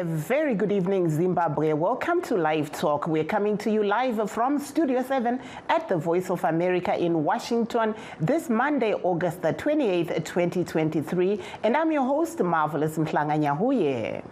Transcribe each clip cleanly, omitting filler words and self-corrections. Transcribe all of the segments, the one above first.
A very good evening, Zimbabwe. Welcome to Live Talk. We're coming to you live from Studio 7 at the Voice of America in Washington this Monday, August the 28th, 2023. And I'm your host, Marvelous Mhlanganyahuye.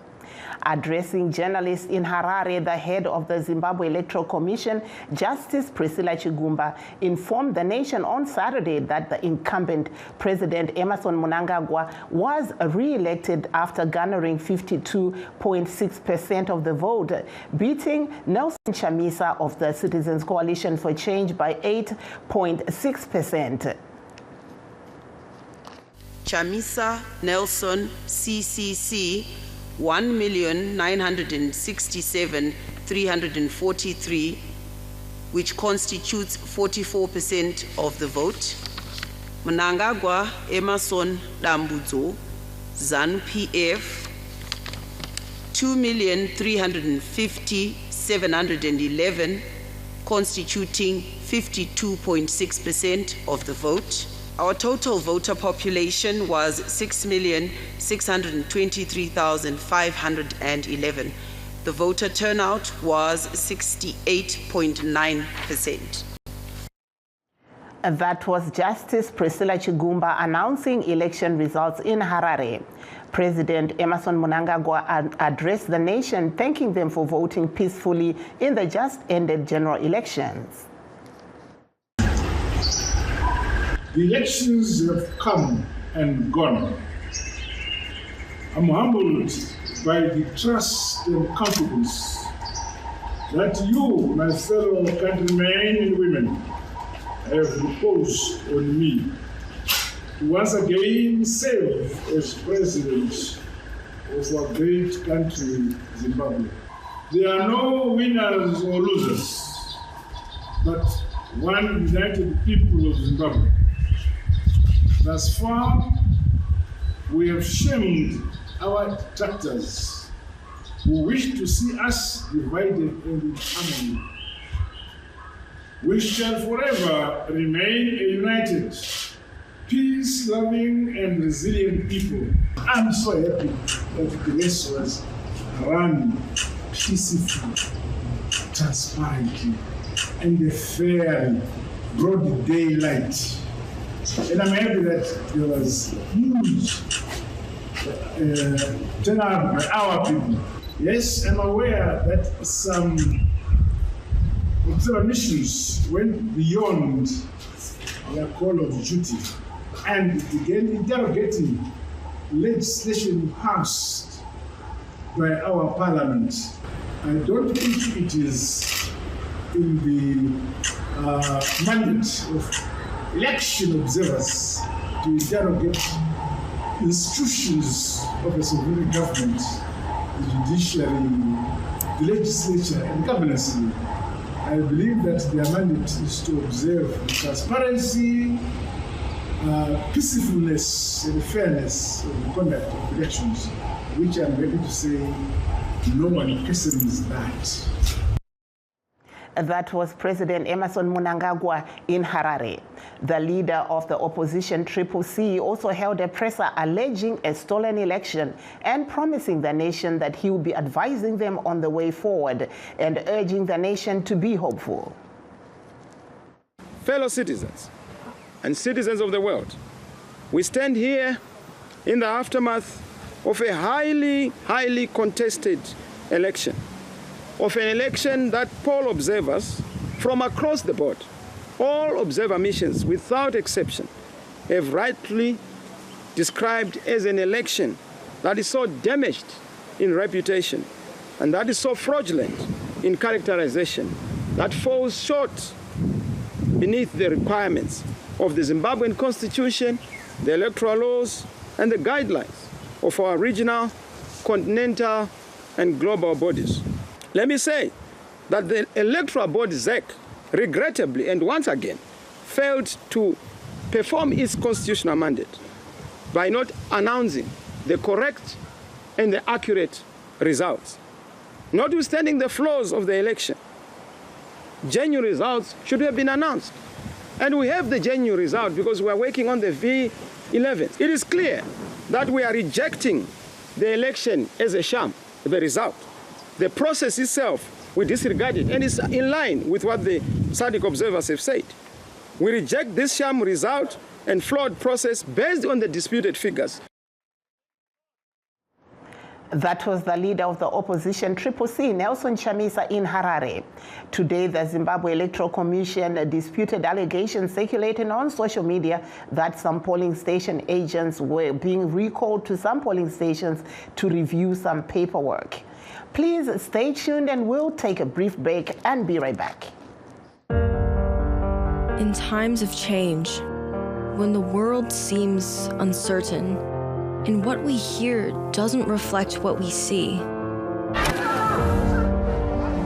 Addressing journalists in Harare, the head of the Zimbabwe Electoral Commission, Justice Priscilla Chigumba, informed the nation on Saturday that the incumbent President Emmerson Mnangagwa was re-elected after garnering 52.6% of the vote, beating Nelson Chamisa of the Citizens Coalition for Change by 8.6%. Chamisa, Nelson, CCC, 1,967,343, which constitutes 44% of the vote. Mnangagwa Emmerson Dambudzo, ZANU-PF, 2,350,711, constituting 52.6% of the vote. Our total voter population was 6,623,511. The voter turnout was 68.9%. That was Justice Priscilla Chigumba announcing election results in Harare. President Emmerson Mnangagwa addressed the nation, thanking them for voting peacefully in the just-ended general elections. The elections have come and gone. I'm humbled by the trust and confidence that you, my fellow countrymen and women, have reposed on me to once again serve as president of our great country, Zimbabwe. There are no winners or losers, but one united people of Zimbabwe. Thus far, we have shamed our detractors who wish to see us divided and in harmony. We shall forever remain a united, peace-loving and resilient people. I'm so happy that the race was run peacefully, transparently, and fairly, broad daylight. And I'm happy that there was huge turnout by our people. Yes, I'm aware that some observer missions went beyond their call of duty and began interrogating legislation passed by our parliament. I don't think it is in the mandate of election observers to interrogate institutions of a sovereign government, the judiciary, the legislature, and governance. I believe that their mandate is to observe transparency, peacefulness, and fairness of the conduct of elections, which I'm ready to say no one questions that. That was President Emmerson Mnangagwa in Harare. The leader of the opposition, Triple C, also held a presser alleging a stolen election and promising the nation that he will be advising them on the way forward and urging the nation to be hopeful. Fellow citizens and citizens of the world, we stand here in the aftermath of a highly contested election. Of an election that poll observers from across the board, all observer missions without exception, have rightly described as an election that is so damaged in reputation and that is so fraudulent in characterization, that falls short beneath the requirements of the Zimbabwean Constitution, the electoral laws, and the guidelines of our regional, continental, and global bodies. Let me say that the electoral body, ZEC, regrettably and once again failed to perform its constitutional mandate by not announcing the correct and the accurate results. Notwithstanding the flaws of the election, genuine results should have been announced. And we have the genuine result because we are working on the V11. It is clear that we are rejecting the election as a sham. the result. The process itself, we disregard it, and it's in line with what the SADC observers have said. We reject this sham result and flawed process based on the disputed figures. That was the leader of the opposition, Triple C, Nelson Chamisa, in Harare. Today, the Zimbabwe Electoral Commission disputed allegations circulating on social media that some polling station agents were being recalled to some polling stations to review some paperwork. Please stay tuned and we'll take a brief break and be right back. In times of change, when the world seems uncertain, and what we hear doesn't reflect what we see,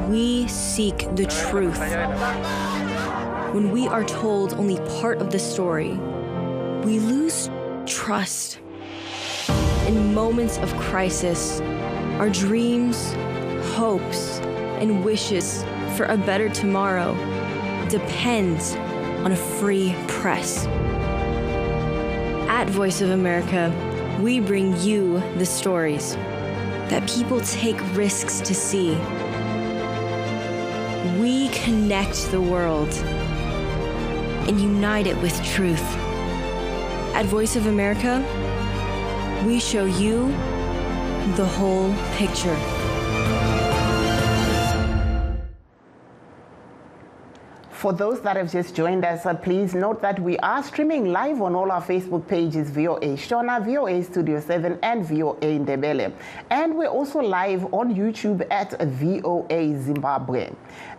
we seek the truth. When we are told only part of the story, we lose trust. In moments of crisis, our dreams, hopes, and wishes for a better tomorrow depends on a free press. At Voice of America, we bring you the stories that people take risks to see. We connect the world and unite it with truth. At Voice of America, we show you the whole picture. For those that have just joined us, please note that we are streaming live on all our Facebook pages, VOA Shona, VOA Studio 7, and VOA Ndebele. And we're also live on YouTube at VOA Zimbabwe.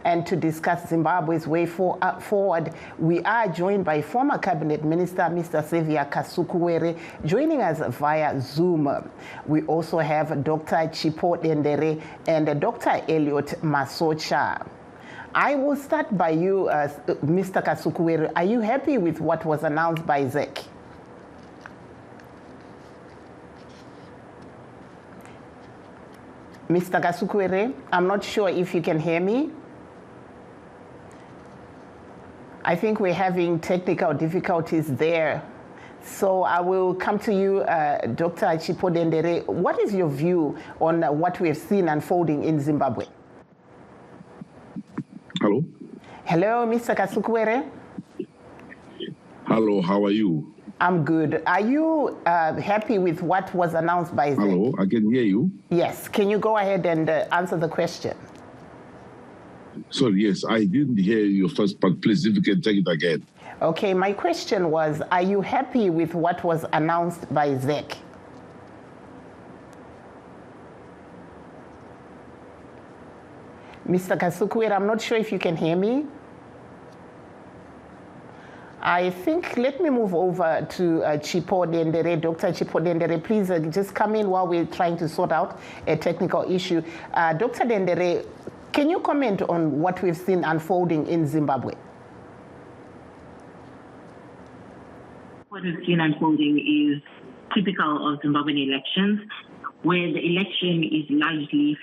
And to discuss Zimbabwe's way forward, we are joined by former Cabinet Minister, Mr. Xavier Kasukuwere, joining us via Zoom. We also have Dr. Chipo Dendere and Dr. Elliot Masocha. I will start by you, Mr. Kasukuwere. Are you happy with what was announced by ZEC? Mr. Kasukuwere, I'm not sure if you can hear me. I think we're having technical difficulties there. So I will come to you, Dr. Chipo Dendere. What is your view on what we have seen unfolding in Zimbabwe? Hello? Hello, Mr. Kasukuwere. Hello, how are you? I'm good. Are you happy with what was announced by ZEC? Hello, I can hear you. Yes. Can you go ahead and answer the question? Sorry, yes, I didn't hear your first part. Please, if you can take it again. Okay, my question was, are you happy with what was announced by ZEC? Mr. Kasukuwere, I'm not sure if you can hear me. I think, let me move over to Chipo Dendere. Dr. Chipo Dendere, please just come in while we're trying to sort out a technical issue. Dr. Dendere, can you comment on what we've seen unfolding in Zimbabwe? What we've seen unfolding is typical of Zimbabwean elections, where the election is largely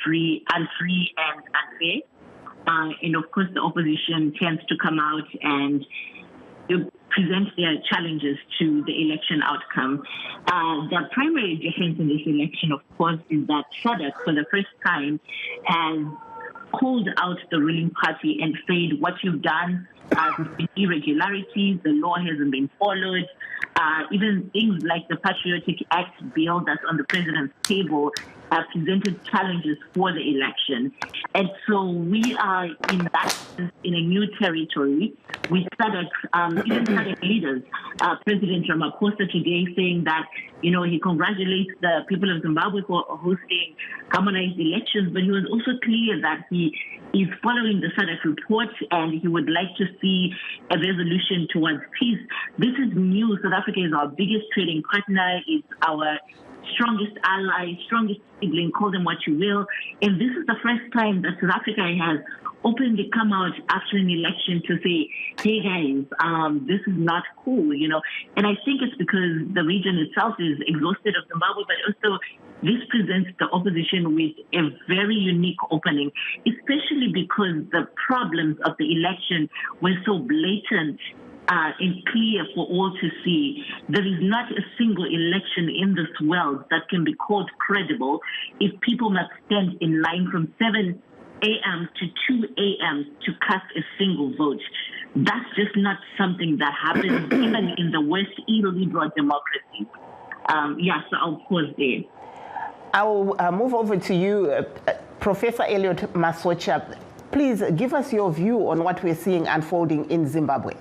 unfree and unfair. And of course, the opposition tends to come out and present their challenges to the election outcome. The primary difference in this election, of course, is that SADC, for the first time, has called out the ruling party and said, what you've done has been irregularities, the law hasn't been followed. Even things like the Patriotic Act bill that's on the president's table presented challenges for the election. And so we are in that sense in a new territory. We started, even SADC leaders, President Ramaphosa today saying that, he congratulates the people of Zimbabwe for hosting harmonized elections, but he was also clear that he is following the SADC report and he would like to see a resolution towards peace. This is new. South Africa is our biggest trading partner, is our strongest ally, strongest sibling, call them what you will. And this is the first time that South Africa has openly come out after an election to say, hey guys, this is not cool, And I think it's because the region itself is exhausted of Zimbabwe, but also this presents the opposition with a very unique opening, especially because the problems of the election were so blatant and clear for all to see. There is not a single election in this world that can be called credible if people must stand in line from 7 a.m. to 2 a.m. to cast a single vote. That's just not something that happens even in the West illiberal democracy. So I'll pause there. I will move over to you, Professor Elliot Masocha. Please give us your view on what we're seeing unfolding in Zimbabwe.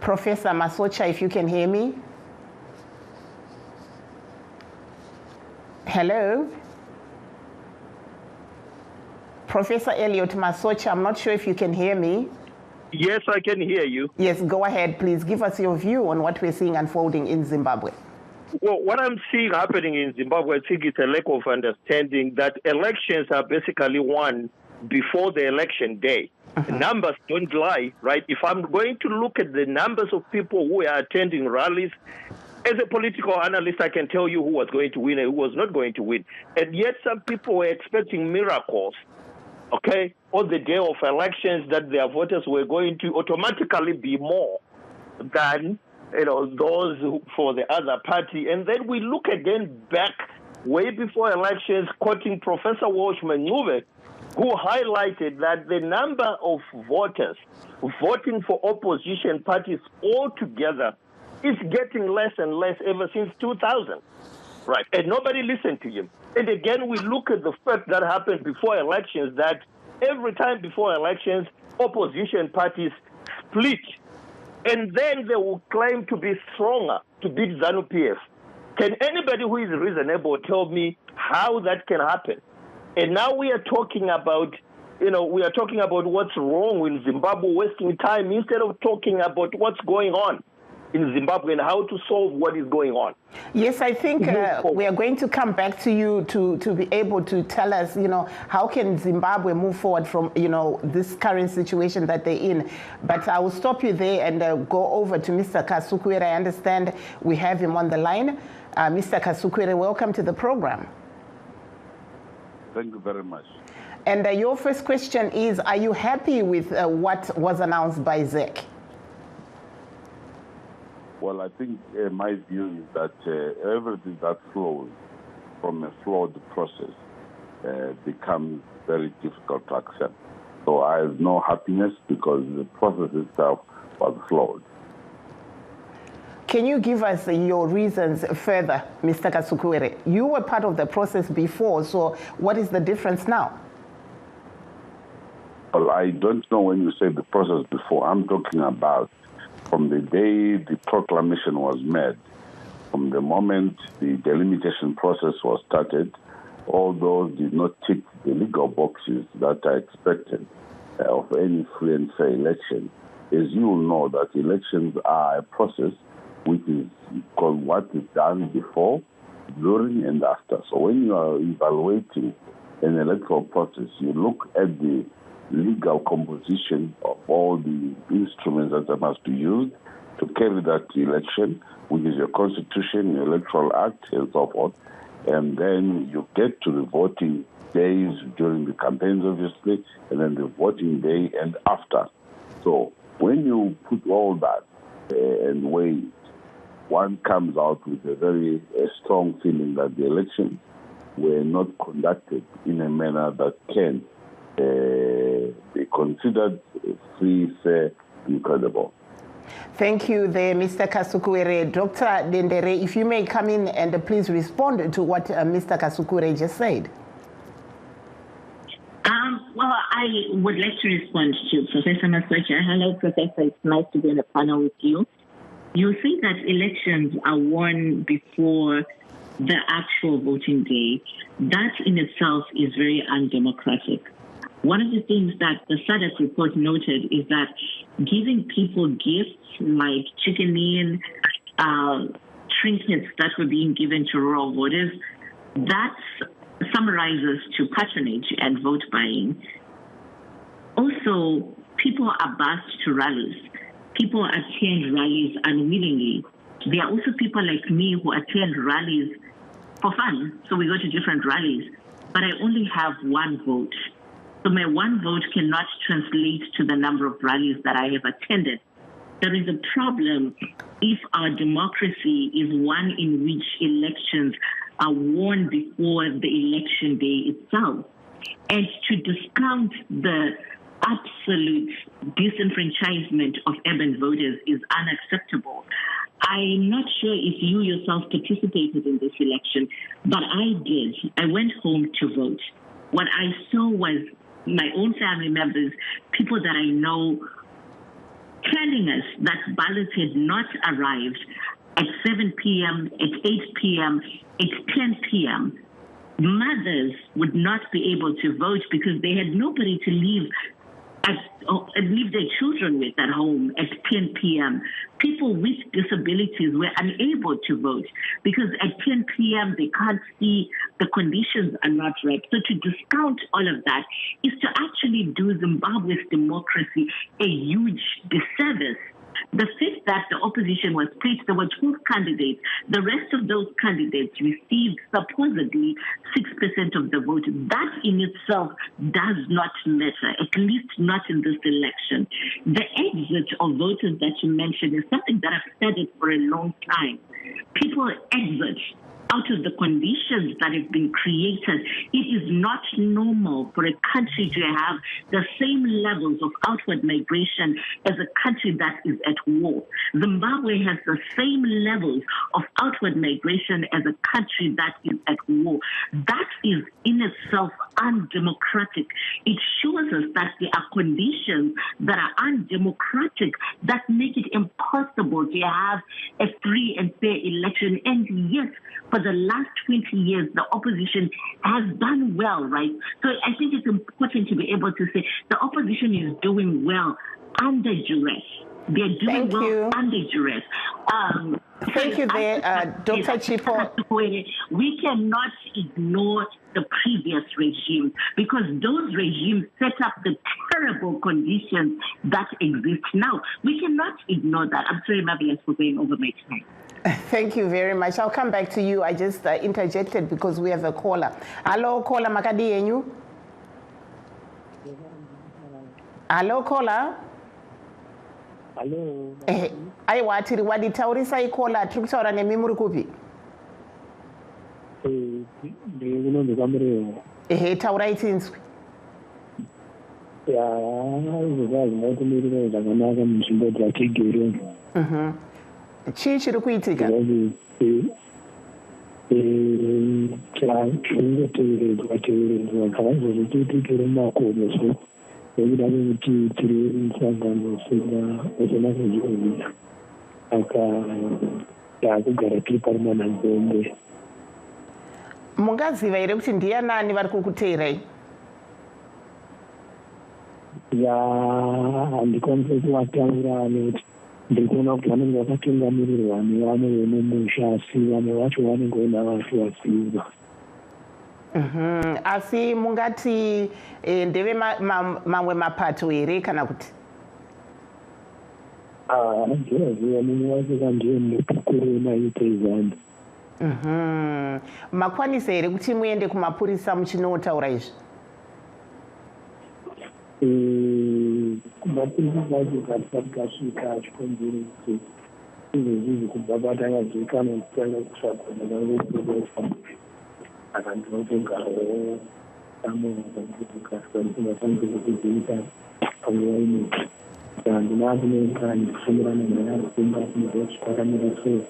Professor Masocha, if you can hear me. Hello? Professor Elliot Masocha, I'm not sure if you can hear me. Yes, I can hear you. Yes, go ahead, please. Give us your view on what we're seeing unfolding in Zimbabwe. Well, what I'm seeing happening in Zimbabwe, I think it's a lack of understanding that elections are basically won before the election day. Numbers don't lie, right? If I'm going to look at the numbers of people who are attending rallies, as a political analyst, I can tell you who was going to win and who was not going to win. And yet some people were expecting miracles, okay, on the day of elections, that their voters were going to automatically be more than those for the other party. And then we look again back way before elections, quoting Professor Walshman Nuve, who highlighted that the number of voters voting for opposition parties altogether is getting less and less ever since 2000, right? And nobody listened to him. And again, we look at the fact that happened before elections, that every time before elections, opposition parties split. And then they will claim to be stronger to beat ZANU-PF. Can anybody who is reasonable tell me how that can happen? And now we are talking about, what's wrong with Zimbabwe, wasting time instead of talking about what's going on in Zimbabwe and how to solve what is going on. Yes, I think we are going to come back to you to be able to tell us, how can Zimbabwe move forward from, this current situation that they're in. But I will stop you there and go over to Mr. Kasukwere. I understand we have him on the line. Mr. Kasukwere, welcome to the program. Thank you very much. And your first question is, are you happy with what was announced by ZEC? Well, I think my view is that everything that flows from a flawed process becomes very difficult to accept. So I have no happiness because the process itself was flawed. Can you give us your reasons further, Mr. Kasukwere? You were part of the process before, so what is the difference now? Well, I don't know when you say the process before. I'm talking about from the day the proclamation was made, from the moment the delimitation process was started, all those did not tick the legal boxes that are expected of any free and fair election. As you will know, that elections are a process which is called what is done before, during, and after. So when you are evaluating an electoral process, you look at the legal composition of all the instruments that must be used to carry that election, which is your constitution, your electoral act, and so forth. And then you get to the voting days during the campaigns, obviously, and then the voting day and after. So when you put all that and weigh, one comes out with a very strong feeling that the elections were not conducted in a manner that can be considered free, fair, and credible. Thank you there, Mr. Kasukwere. Dr. Dendere, if you may come in and please respond to what Mr. Kasukwere just said. Well, I would like to respond to Professor Masocha. Hello, Professor. It's nice to be on a panel with you. You think that elections are won before the actual voting day. That in itself is very undemocratic. One of the things that the SADC report noted is that giving people gifts like chicken in, trinkets that were being given to rural voters, that summarizes to patronage and vote buying. Also, people are bused to rallies. People attend rallies unwillingly. There are also people like me who attend rallies for fun. So we go to different rallies, but I only have one vote. So my one vote cannot translate to the number of rallies that I have attended. There is a problem if our democracy is one in which elections are won before the election day itself. And to discount the absolute disenfranchisement of urban voters is unacceptable. I'm not sure if you yourself participated in this election, but I did. I went home to vote. What I saw was my own family members, people that I know, telling us that ballots had not arrived at 7 p.m., at 8 p.m., at 10 p.m. Mothers would not be able to vote because they had nobody to leave their children with at home at 10 p.m. People with disabilities were unable to vote because at 10 p.m. they can't see, the conditions are not right. So to discount all of that is to actually do Zimbabwe's democracy a huge disservice. The fact that the opposition was split, there were 12 candidates. The rest of those candidates received supposedly 6% of the vote. That in itself does not matter, at least not in this election. The exit of voters that you mentioned is something that I've studied for a long time. People exit out of the conditions that have been created. It is not normal for a country to have the same levels of outward migration as a country that is at war. Zimbabwe has the same levels of outward migration as a country that is at war. That is in itself undemocratic. It shows us that there are conditions that are undemocratic that make it impossible to have a free and fair election. And yes, for the last 20 years, the opposition has done well, right? So I think it's important to be able to say the opposition is doing well under duress. They're doing well under duress. Thank you there, Dr. Chipo. We cannot ignore the previous regime because those regimes set up the terrible conditions that exist now. We cannot ignore that. I'm sorry, Marvelous, for going over my time. Thank you very much. I'll come back to you. I just interjected because we have a caller. Hello, caller. Makadi yenyu? Hello, caller. Hello. Aiwa tiri waditaurisa ikola tiri kutaura nemi muri kupi? Ndinonzi Kamureva. Taurai tinzwi. Izvo zvinotimirira zvakanaka munzvimbo dzatigere. Chii chiri kuitika? Teveredzwa zvakazvo tiitikire mumakomo so nekuda kwekuti tiri musangano usina kuzviovisa saka taakugara tiri parumana nzombe. Mungaziva here kuti ndianani vari kukuteerai? Handikwanisi kuvataura nekuti ndiri kuona kuti vanenge vakatungamirirwa nevamwe vemumusha asi vamwe vacho vanenge vena vasivaziva. Asi mungati ndeve mamwe mapato here kana kuti? Ndinoziva mumwe wacho kandiye mukuru wenaite izanda. Makwanisa here kuti muende kumapurisa muchinotaura izvi? Kumapurisa kwacho katisati kasvika achikonzerese izvezvizvi kubva patakazikana kutanga kusvagona kangokuofa aka ndinotogarawo amoaaasingafaniri kudziita panguva inoki saka ndinaakuneka ndikufungirana naye kumba kunozosvipakamira sei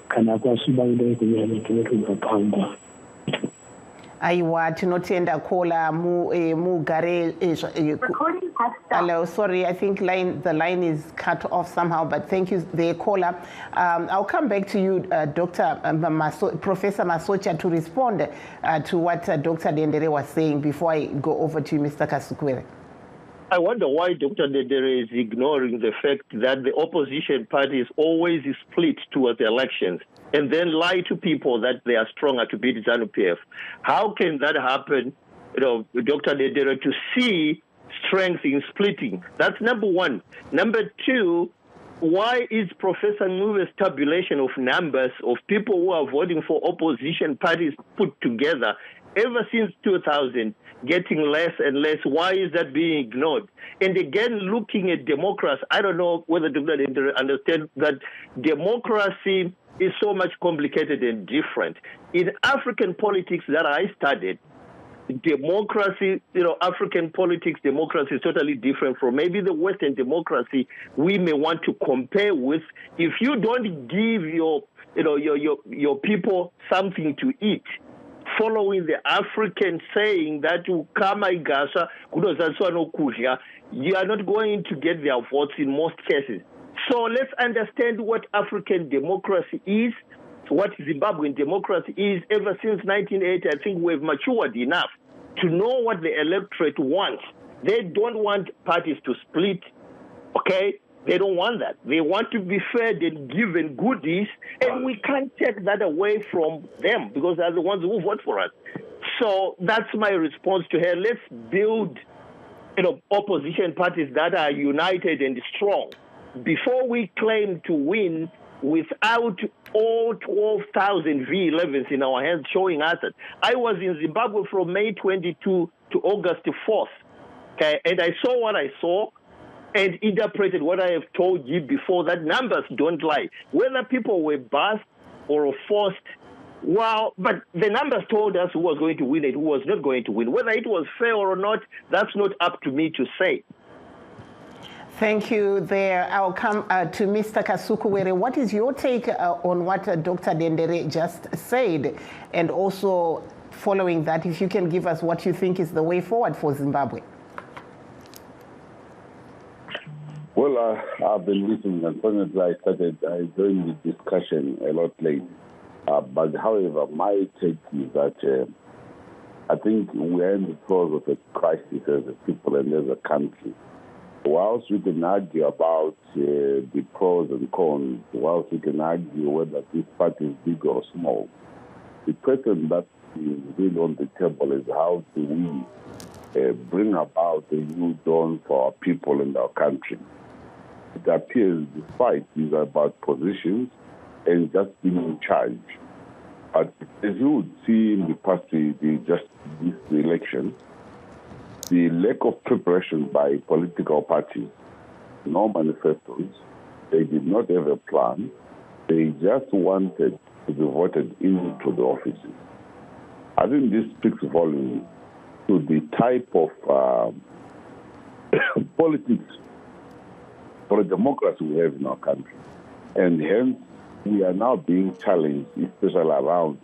kana kwasviba kudai kunyanya tinotobva pangwa. Aiwa, tinotenda kola mugare. Hello, sorry, I think the line is cut off somehow, but thank you, the caller. I'll come back to you, Professor Masocha, to respond to what Dr. Dendere was saying before I go over to you, Mr. Kasukwere. I wonder why Dr. Dendere is ignoring the fact that the opposition parties always split towards the elections and then lie to people that they are stronger to beat ZANU-PF. How can that happen, Dr. Dendere, to see strength in splitting? That's number one. Number two, why is Professor Nguve's tabulation of numbers of people who are voting for opposition parties put together ever since 2000, getting less and less. Why is that being ignored? And again, looking at democracy, I don't know whether to understand that democracy is so much complicated and different. In African politics that I studied, democracy, African politics, democracy is totally different from maybe the Western democracy we may want to compare with. If you don't give your people something to eat, following the African saying that you are not going to get their votes in most cases. So let's understand what African democracy is, what Zimbabwean democracy is. Ever since 1980, I think we've matured enough to know what the electorate wants. They don't want parties to split, okay? They don't want that. They want to be fed and given goodies, and we can't take that away from them because they're the ones who vote for us. So that's my response to her. Let's build, opposition parties that are united and strong before we claim to win without all 12,000 V11s in our hands showing us that. I was in Zimbabwe from May 22 to August 4th, okay, and I saw what I saw and interpreted what I have told you before, that numbers don't lie. Whether people were bused or forced, well, but the numbers told us who was going to win and who was not going to win. Whether it was fair or not, that's not up to me to say. Thank you there. I'll come to Mr. Kasukuwere. What is your take on what Dr. Dendere just said? And also, following that, if you can give us what you think is the way forward for Zimbabwe. Well, I've been listening. Unfortunately, I joined the discussion a lot late. But however, my take is that I think we're in the throes of a crisis as a people and as a country. Whilst we can argue about the pros and cons, whilst we can argue whether this party is big or small, the question that is really on the table is how do we bring about a new dawn for our people and our country. It appears the fight is about positions and just being in charge. But as you would see in the past, this election, the lack of preparation by political parties, no manifestos, they did not have a plan. They just wanted to be voted into the offices. I think this speaks volumes to the type of politics for a democracy we have in our country. And hence, we are now being challenged, especially around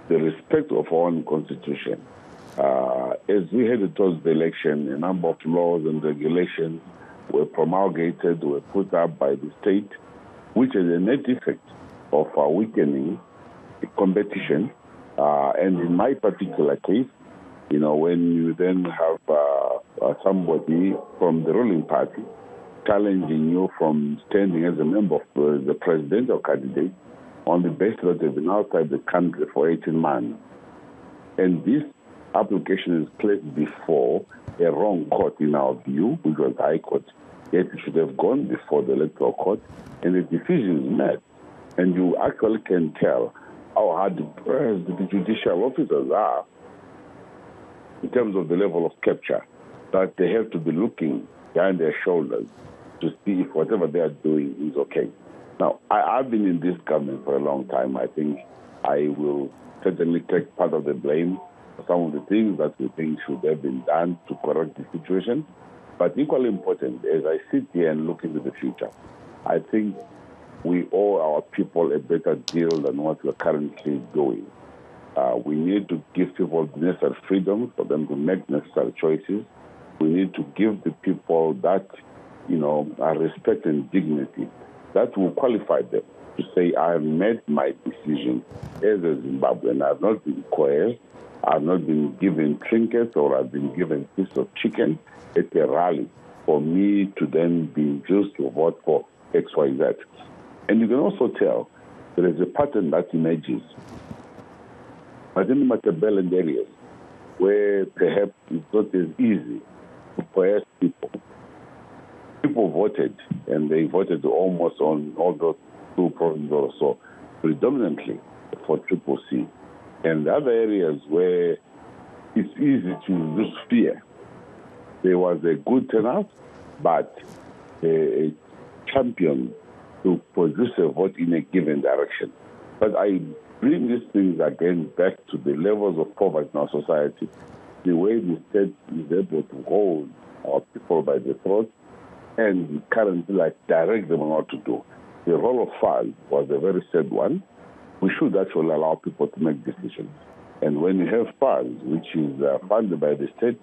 the respect of our own constitution. As we headed towards the election, a number of laws and regulations were promulgated, were put up by the state, which is a net effect of weakening the competition. And in my particular case, when you then have somebody from the ruling party challenging you from standing as a member of the presidential candidate on the basis that they've been outside the country for 18 months. And this application is placed before a wrong court in our view, which was the High Court, yet it should have gone before the Electoral Court, and the decision is met. And you actually can tell how hard the judicial officers are in terms of the level of capture, that they have to be looking behind their shoulders to see if whatever they are doing is okay. Now, I've been in this government for a long time. I think I will certainly take part of the blame for some of the things that we think should have been done to correct the situation. But equally important, as I sit here and look into the future, I think we owe our people a better deal than what we're currently doing. We need to give people the necessary freedom for them to make necessary choices. We need to give the people that, respect and dignity that will qualify them to say, I have made my decision as a Zimbabwean. I have not been coerced. I have not been given trinkets or I've been given a piece of chicken at a rally for me to then be induced to vote for X, Y, Z. And you can also tell there is a pattern that emerges. But in the Matabeleland areas, where perhaps it's not as easy to coerce people, people voted, and they voted almost on all those 2 provinces or so, predominantly for Triple C. And the other areas where it's easy to induce fear. There was a good turnout, but a champion to produce a vote in a given direction. But I bring these things again back to the levels of poverty in our society, the way the state is able to hold our people by the throat and currently direct them on what to do. The role of FARC was a very sad one. We should actually allow people to make decisions. And when you have FARC, which is funded by the state,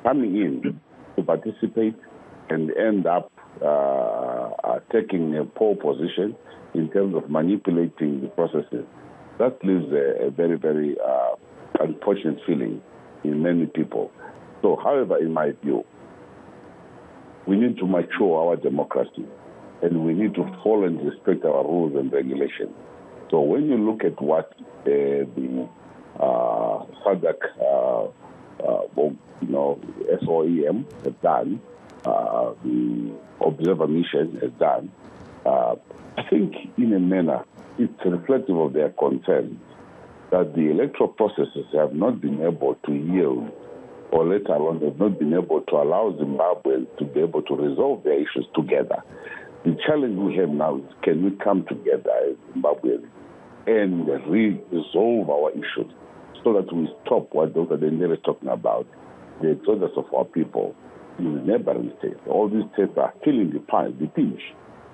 coming in to participate and end up taking a poor position in terms of manipulating the processes, that leaves a very, very unfortunate feeling in many people. So, however, in my view, we need to mature our democracy and we need to follow and respect our rules and regulations. So when you look at what the SADC, SOEM has done, the observer mission has done, I think in a manner it's reflective of their concerns that the electoral processes have not been able to yield, or let alone have not been able to allow Zimbabweans to be able to resolve their issues together. The challenge we have now is, can we come together as Zimbabweans and resolve our issues so that we stop what Dr. Dendere is talking about, the exodus of our people in the neighboring states. All these states are feeling the pinch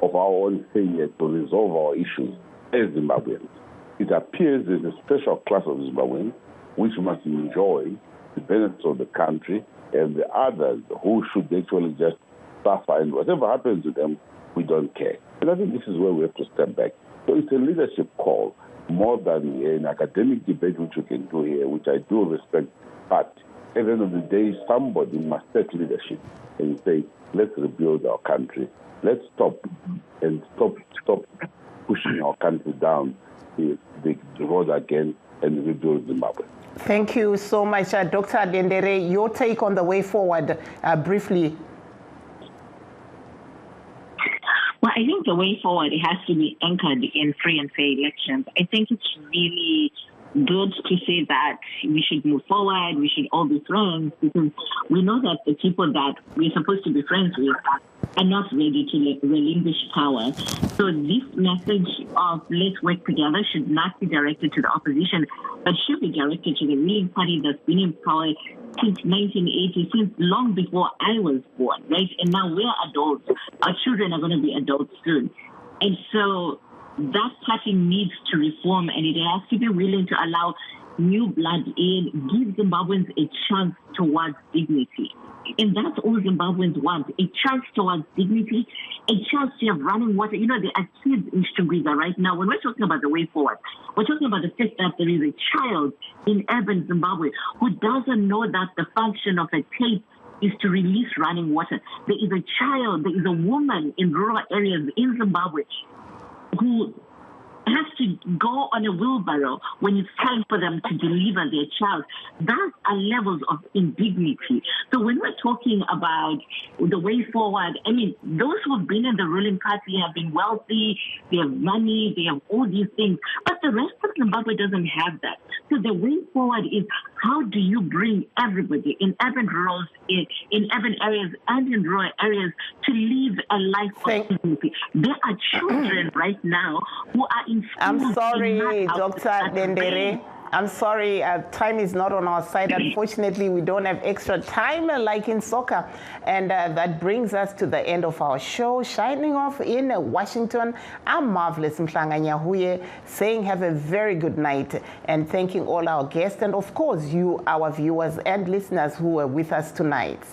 of our own failure to resolve our issues as Zimbabweans. It appears there's a special class of Zimbabweans which must enjoy the benefits of the country, and the others who should actually just suffer, and whatever happens to them, we don't care. And I think this is where we have to step back. So it's a leadership call more than an academic debate which we can do here, which I do respect. But at the end of the day, somebody must take leadership and say, let's rebuild our country. Let's stop pushing our country down the road again and rebuild Zimbabwe. Thank you so much, Dr. Dendere. Your take on the way forward, briefly. Well, I think the way forward, it has to be anchored in free and fair elections. I think it's really good to say that we should move forward, we should all be friends, because we know that the people that we're supposed to be friends with are not ready to relinquish power. So this message of let's work together should not be directed to the opposition, but should be directed to the ruling party that's been in power since 1980, since long before I was born, right? And now we're adults. Our children are going to be adults soon. And so that party needs to reform, and it has to be willing to allow new blood in, give Zimbabweans a chance towards dignity. And that's all Zimbabweans want, a chance towards dignity, a chance to have running water. You know, there are kids in Shungwiza right now. When we're talking about the way forward, we're talking about the fact that there is a child in urban Zimbabwe who doesn't know that the function of a tape is to release running water. There is a child, there is a woman in rural areas in Zimbabwe who has to go on a wheelbarrow when it's time for them to deliver their child. Those are levels of indignity. So when we're talking about the way forward, I mean, those who have been in the ruling party have been wealthy, they have money, they have all these things, but the rest of Zimbabwe doesn't have that. So the way forward is, how do you bring everybody in urban rurals, in urban areas and in rural areas to live a life of dignity? There are children right now who are in school. I'm sorry, Dr. Dendere. I'm sorry, time is not on our side. Unfortunately, we don't have extra time like in soccer. And that brings us to the end of our show. Shining off in Washington, I'm Marvelous Mhlanganyahuye, saying have a very good night and thanking all our guests and, of course, you, our viewers and listeners who were with us tonight.